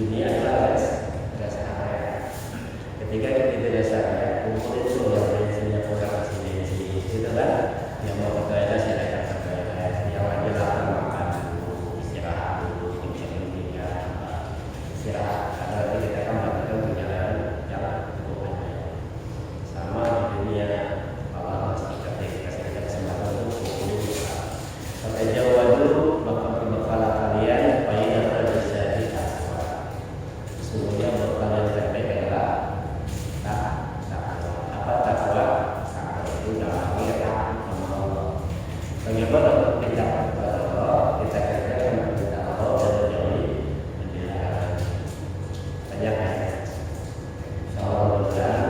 dunia adalah gas area. Ketika kita dasarnya kumpul itu yang bensinnya kurang sini gitu kan, yang mau ke toilet silakan ke toilet, yang lagi lapar makan dulu, istirahat dulu, istirahat karena nanti kita akan melakukan perjalanan yang cukup panjang. Sama di dunia Allah masih kasih kita kesempatan untuk kumpul juga. Sampai Jawa dulu maka berbekalah kalian supaya bisa diaswa. Sesungguhnya bekal yang terbaik adalah takwa itu dalam kita Allah. Bagaimana kita kepada Allah, kita kerjakan kepada Allah dan menjauhi penjelasan. Banyak ya. Insyaallah mudah-mudahan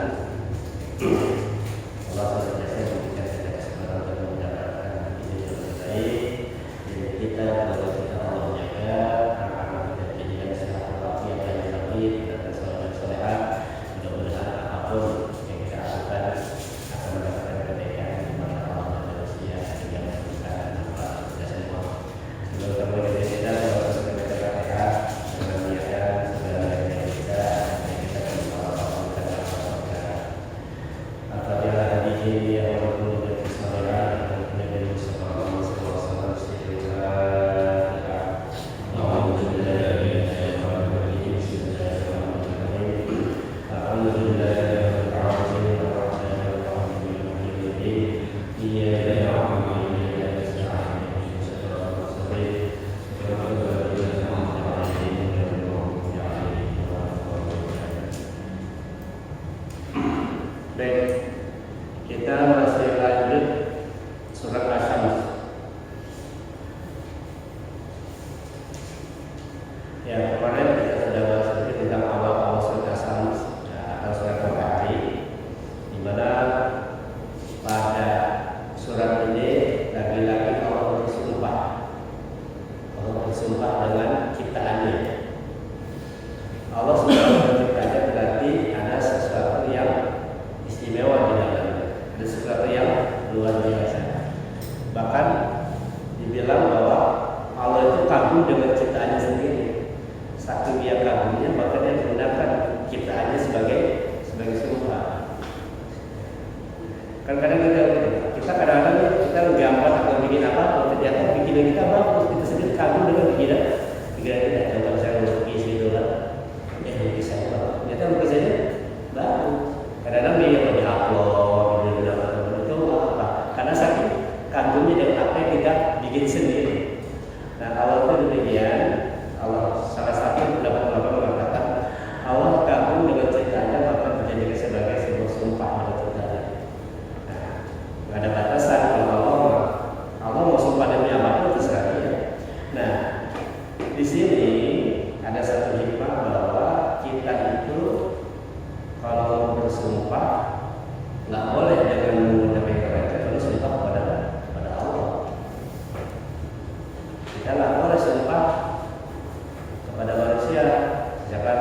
Allah senantiasa memberikan kita kesempatan untuk mendapatkan hidup yang terbaik. Jadi kita kalau kita Allah menjaga anak-anak kita dijadikan sehat walafiat dan lagi dan soleh-solehan. Mudah-mudahan apapun yang kita lakukan akan mendapatkan kebaikan di mata Allah dan manusia yang kita nampak kita semua. Sebelum kami kita lakukan kata-kata dengan niatan segala yang kita kepada Allah dan Allah. Apabila hadirin yang berhubung dengan kesalahan dan Nabi Sallallahu Alaihi Wasallam baik, kita masih lanjut surat Asy-Syams. Ya, kemarin kita sudah bahas sedikit tentang awal-awal surat Asy-Syams atau surat Al-Kahfi, di mana pada surat ini lagi-lagi Allah bersumpah dengan ciptaannya. Allah sudah menciptanya berarti ada sesuatu yang istimewa di dalamnya, ada sesuatu yang luar biasa. Bahkan dibilang bahwa Allah itu kagum dengan ciptaannya sendiri. Saking dia kagumnya, bahkan dia menggunakan ciptaannya sebagai sumpah. Kadang-kadang kita kadang-kadang kita menggambar atau bikin apa, kalau ternyata bikinan kita bagus, kita sendiri kagum dengan bikinan kita. Contoh saya melukis gitu kan, lukis saya bagus, ternyata lukisannya bagus. Kadang-kadang dia yang di-upload itu apa? Karena saking kagumnya dengan apa yang kita bikin sendiri. Nah, Allah itu demikian. Allah salah satu pendapat ulama mengatakan Allah kagum dengan ciptaannya bahkan menjadikan sebagai sebuah sumpah pada ciptaannya. Nah, nggak ada batasan kalau Allah mau sumpah demi apapun terserah dia. Nah, di sini ada satu hikmah bahwa kita itu kalau bersumpah nggak boleh dengan menggunakan kata kalau sumpah kepada Allah. Kita nggak boleh sumpah kepada manusia, misalkan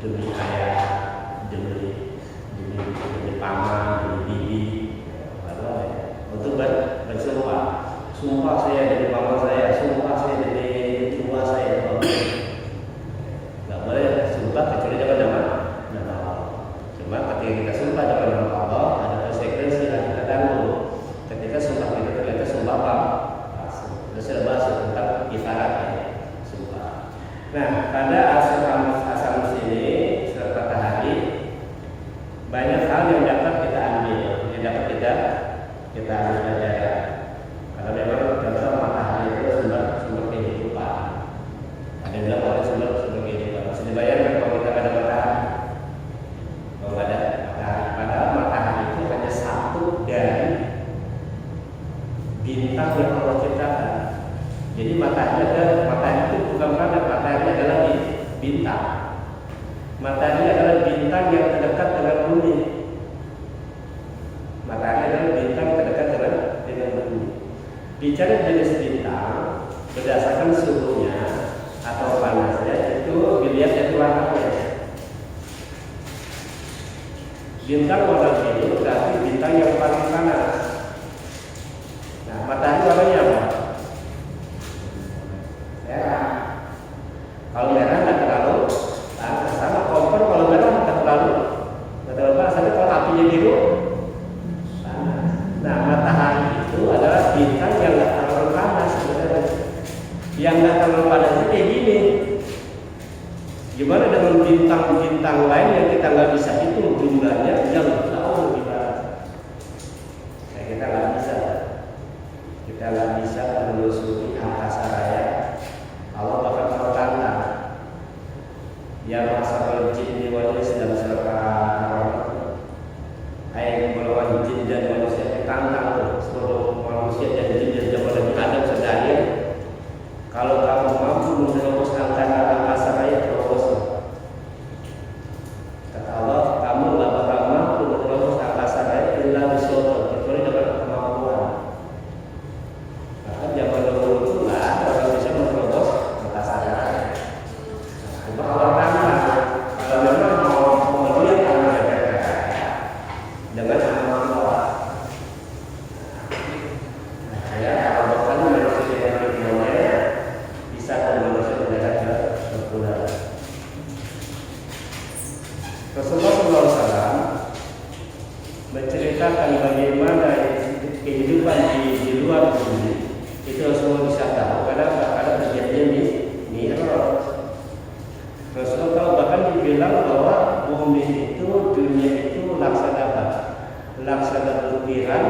demi ayah, demi paman, demi bibi, nggak boleh. Untuk bersumpah, sumpah saya demi paman saya, sumpah saya demi tua saya, nggak boleh sumpah kecuali dengan nama Allah. Cuma ketika kita sumpah dengan nama Allah, ada konsekuensi yang kita tanggung. Ketika sumpah kita ternyata sumpah palsu. Kita sudah bahas tentang kifarat sumpah. Nah, pada Asy-Syams ini surat Matahari banyak hal yang dapat kita ambil, yang dapat kita ambil pelajaran. Karena memang contoh matahari itu sumber kehidupan. Ada yang bilang ada sumber kehidupan. Bisa dibayangkan kalau kita ada matahari. Kalau ada matahari, padahal matahari itu hanya satu dari bintang yang Allah ciptakan. Jadi matahari itu bukan planet, matahari adalah bintang. Matahari adalah bintang yang terdekat dengan bumi. Matahari adalah bintang terdekat dengan bumi. Bicara jenis bintang berdasarkan suhunya atau panasnya itu dilihat dari warnanya. Bintang warna biru berarti bintang yang paling panas. Nah, matahari warnanya apa? Merah. Kalau merah nggak terlalu Gimana dengan bintang-bintang lain yang kita nggak bisa hitung jumlahnya, yang jauh lebih banyak. Nah, kita nggak bisa menelusuri angkasa raya. Allah bahkan mau tantang. Ya masalah jin wal ins dan serta ayat golongan jin dan manusia ditantang tuh, seluruh manusia dan jin dan zaman Nabi Adam sedaya. Kalau kamu mampu menerobos angkasa raya, teroboslah. Kata Allah, kamu nggak bakal mampu menerobos angkasa raya illa bisyaitan, kecuali dengan kemampuan. Maka zaman dahulu itu nggak ada orang bisa menerobos angkasa raya. Cuma Allah tantang, kalau memang mau melihat angkasa raya dengan kemampuan. Nah, ya kalau bahkan manusia yang berduanya bisa manusia mendarat ke bulan. Rasulullah SAW menceritakan bagaimana kehidupan di luar bumi itu Rasulullah bisa tahu karena terjadinya Mi'raj. Rasulullah tahu, bahkan dibilang bahwa bumi itu, dunia itu laksana butiran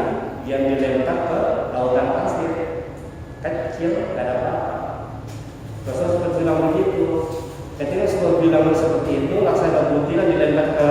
yang dilempar ke lautan pasir kecil, gak ada apa-apa. Rasulullah sempat bilang begitu. Ketika Rasulullah bilang seperti itu, laksana butiran dilempar ke